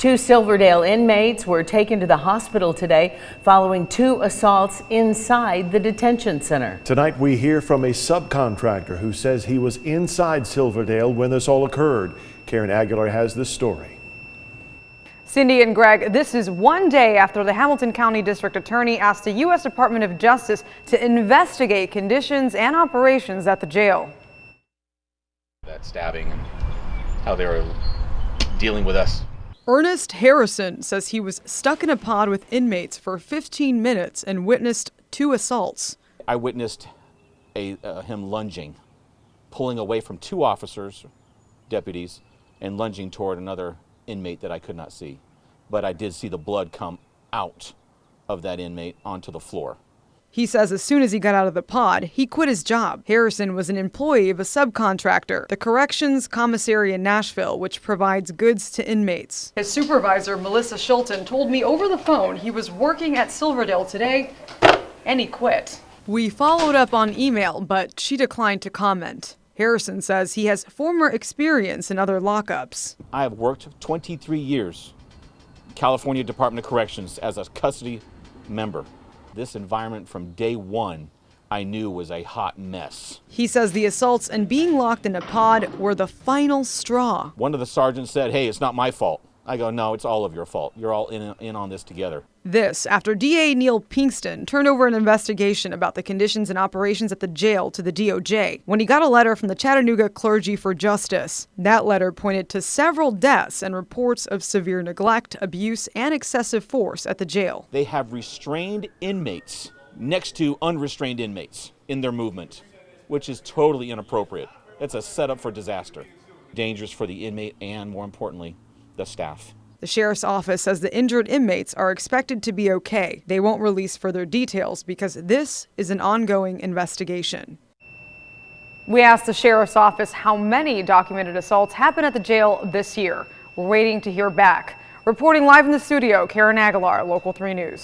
Two Silverdale inmates were taken to the hospital today following two assaults inside the detention center. Tonight we hear from a subcontractor who says he was inside Silverdale when this all occurred. Karen Aguilar has this story. Cindy and Greg, this is one day after the Hamilton County District Attorney asked the U.S. Department of Justice to investigate conditions and operations at the jail. That stabbing and how they were dealing with us. Ernest Harrison says he was stuck in a pod with inmates for 15 minutes and witnessed two assaults. I witnessed him lunging, pulling away from two officers, deputies, and lunging toward another inmate that I could not see. But I did see the blood come out of that inmate onto the floor. He says as soon as he got out of the pod, he quit his job. Harrison was an employee of a subcontractor, the Corrections Commissary in Nashville, which provides goods to inmates. His supervisor, Melissa Shulton, told me over the phone he was working at Silverdale today, and he quit. We followed up on email, but she declined to comment. Harrison says he has former experience in other lockups. I have worked 23 years, California Department of Corrections, as a custody member. This environment from day one, I knew was a hot mess. He says the assaults and being locked in a pod were the final straw. One of the sergeants said, "Hey, it's not my fault." I go, "No, it's all of your fault. You're all in on this together." This after DA Neil Pinkston turned over an investigation about the conditions and operations at the jail to the DOJ when he got a letter from the Chattanooga Clergy for Justice. That letter pointed to several deaths and reports of severe neglect, abuse, and excessive force at the jail. They have restrained inmates next to unrestrained inmates in their movement, which is totally inappropriate. It's a setup for disaster. Dangerous for the inmate and, more importantly, the staff. The sheriff's office says the injured inmates are expected to be okay. They won't release further details because this is an ongoing investigation. We asked the sheriff's office how many documented assaults happened at the jail this year. We're waiting to hear back. Reporting live in the studio, Karen Aguilar, Local 3 News.